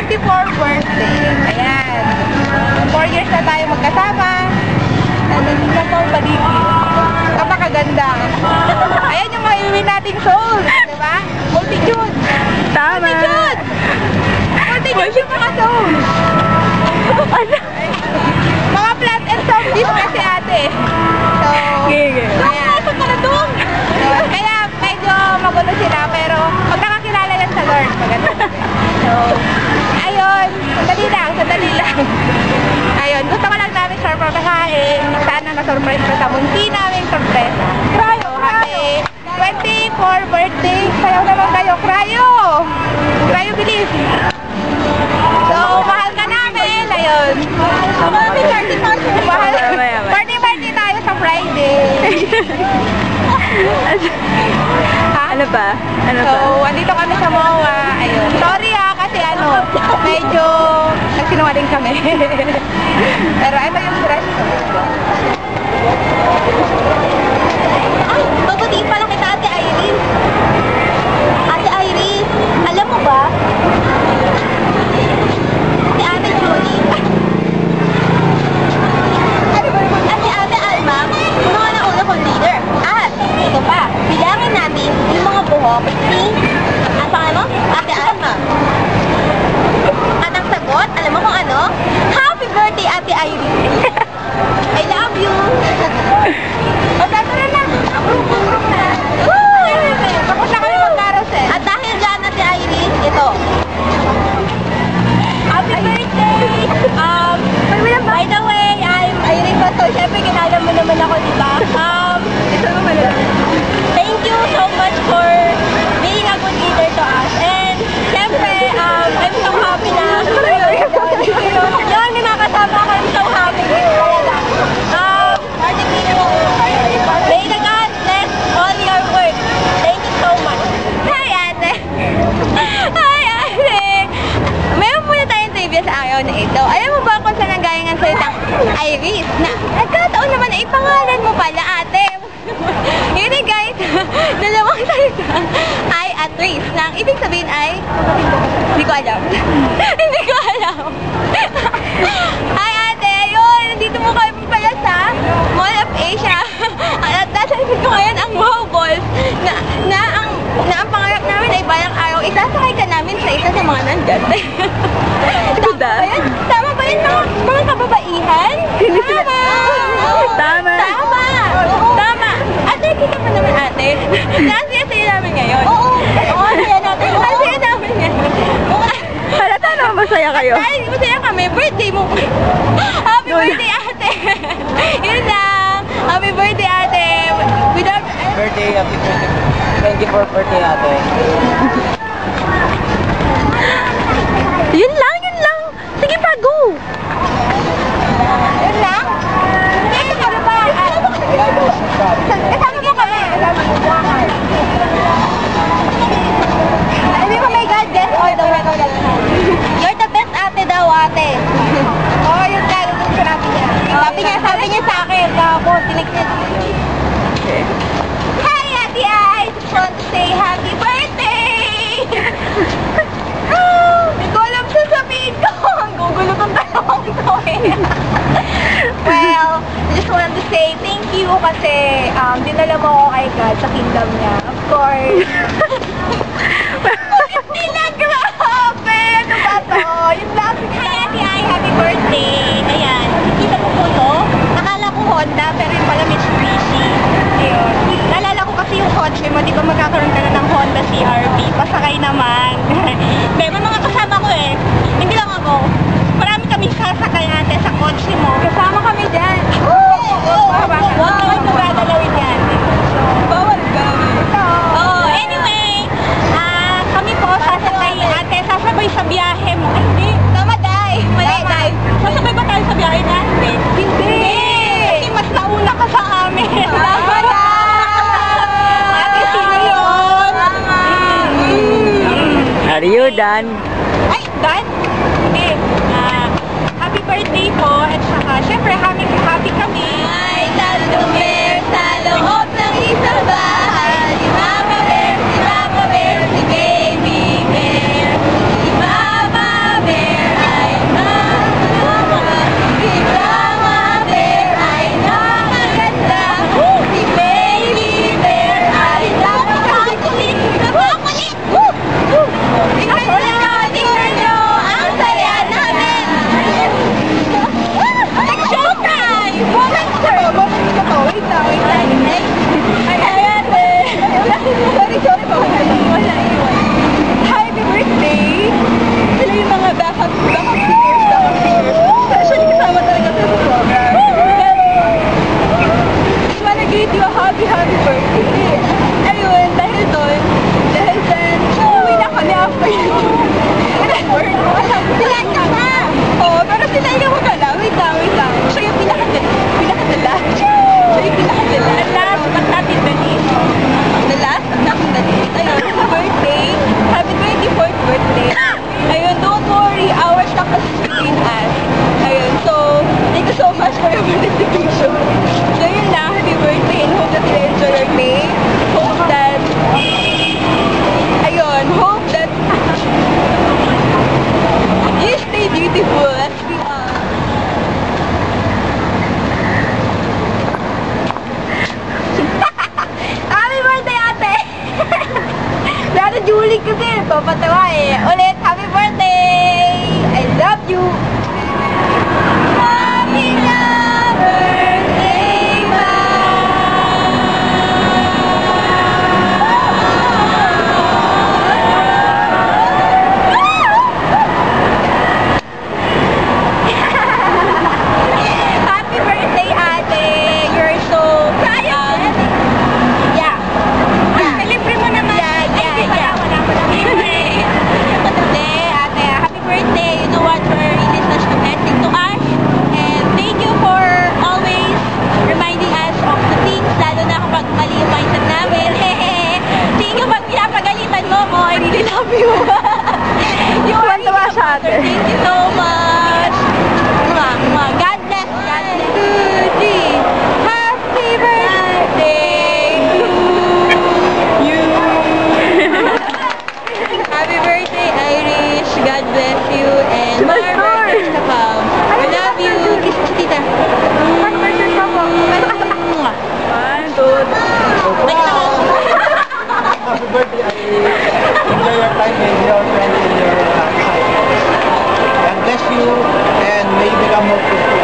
24th birthday. Ayan. 4 years na tayo magkasama. Nandun lang po ang paligid. Kapakaganda. Ayan yung maiuwi nating soul. Diba? Multitude. Tama. Multitude. Multitude yung mga soul. Ano? Mga plant and zombies kasi ate. So, ayan. Kaya medyo magulo sila pero pag nakakilala lang sa Lord, maganda. So, ayun. Sandali lang. Ayun, gusto ko lang namin surprisehain. Sana na-surprise ko sa munti namin surpresa. So, happy 24th birthday. Sayaw naman kayo. Krayo! Krayo, bilis. So, mahal ka namin. Ayun. Happy 30th mahal. Party tayo sa Friday. Ano ba? So, andito kami sa MOA. Ayun. Sorry kasi medyo nagsinungaling kami. Pero ito yung dress ko. Ay, babatiin pala kita, Ate Irene. Ate Irene, alam mo ba? Si Ate Julie. Ate Alma, puno nga ng ulo kong leader. At, ito pa, bilangin natin yung mga buhok ni, ang pangalan mo? Ate Alma. At ang sagot, alam mo kung ano? Happy birthday, Ate Irene. I love you. Tara na. Approve na. Tapos na kami mag-carousel. At dahil dyan, Ate Irene, ito. Happy birthday! By the way, I'm Irene Bato. Siyempre, kinala mo naman ako, diba? Ito naman lang. Thank you so much for being a good leader to us. And, siyempre, I'm so happy na yun, may makasama ako. I'm so happy. May God bless all your work. Thank you so much. Hi, ate. Hi, ate. Mayroon muna tayong trivia sa araw na ito. Alam mo ba kung saan ang galing ang salitang Iris? Na nagkataon naman na ipangalan mo pala, ate. Yun eh, guys. Dalawang salita. I at Riz. Na ang ibig sabihin ay... Hindi ko alam. Hindi ko alam. Hi, ate. Yun, nandito mo kayo pala sa Mall of Asia. At nasa isip ko ngayon ang Wow Balls na ang pangarap namin ay balang araw isasakay ka namin sa isa sa mga nandyan. Tama ba yun mga kababaihan? Tama. Ate, kita pa naman ate. Nasiyasaya namin ngayon. Oo, masaya natin. Nasiyasaya namin ngayon. Halata naman masaya kayo. Ay, masaya kami. Birthday mo. Happy birthday, ate. Yun lang. Happy birthday, ate. Birthday, happy birthday. 24th birthday, ate. Yun lang. Sige pa, go. Yun lang? Ito ka na ba? Kasama mo kami. Hindi mo may God bless all the way. You're the best ate daw, ate. Oo, yun lang. Sabi niya sa akin. Tapos, tinignan. Hi, Ate I just want to say happy birthday! Hindi ko alam sasabihin ko. Ang gugulo tong dalawang to eh. Well, I just want to say thank you kasi dinala mo ako kay God sa kingdom niya. Of course. Hindi na grabe! Ano ba to? Yun lang. Hi, Ate I, happy birthday! Ayan. Kita mo po to? Akala ko Honda, pero yung pala Mitsubishi. Ayun. Naalala ko kasi yung kotse mo, di ba magkakaroon ka na ng Honda CR-V? Pasakay naman. May mga kasama ko eh. Hindi lang ako. Marami kami sasakay ate sa kotse mo. Kasama kami dyan. Huwag kami magdadalawin yan. Bawal ka. Anyway, kami po sasakay ate. Sasabay sa biyahe mo. Ay, hindi. Tama, day. Mali, day. Sasabay ba tayo sa biyahe natin? Hindi. Kasi mas nauna ka sa amin. Tama na. Ate, sino yun? Are you done? Ay, done? Hindi. Happy birthday po. At saka, syempre, happy kami. Ay, Saldomer, sa loob ng isang bahay. Si Mama Bear, si Baby Bear. Si Mama Bear. word. Sila ka na! Oo, pero sila yung magala. Wait lang. Siya yung pinakadala. Siya yung pinakadala. The last but not in the least. The last but not in the least. Ayun, happy birthday. Happy 24th birthday. Ayun, don't worry. Our chocolate is between us. Ayun, so, thank you so much for your participation. So, yun lang. Happy birthday and hope that you enjoy your day. Hope that you stay beautiful as we are. Happy birthday, ate! Lalo Julie kasi, papatawa eh. Ulit, happy birthday! I love you! Happy birthday, Happy birthday, ate! You're so... Yeah. Libre mo naman. Yeah. Ate, happy birthday. You know what? You're really such a blessing to us. And thank you for always reminding us of the things, lalo na kapag mali yung mindset namin. Thank you pag pinapagalitan mo. I really love you. You are really a mother. Thank you so much. God bless. God bless. 2, 3. Happy birthday to you. Happy birthday, Irish. God bless you. And more birthdays to come. We love you. Kiss si tita. Happy birthday pa po. Happy birthday, Irish. Enjoy your time with your friends and your side. God bless you and may you become more fruitful.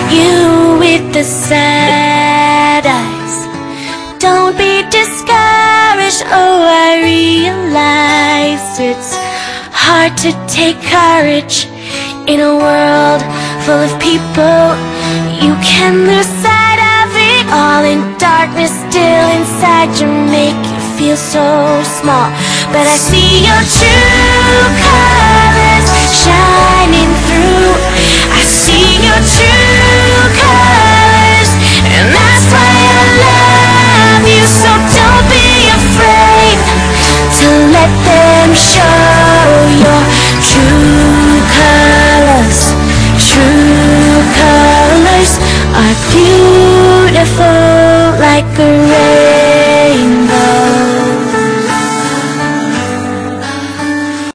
You with the sad eyes, don't be discouraged. Oh, I realize it's hard to take courage in a world full of people. You can lose sight of it all in darkness. Still inside you make you feel so small. But I see your true colors shining through.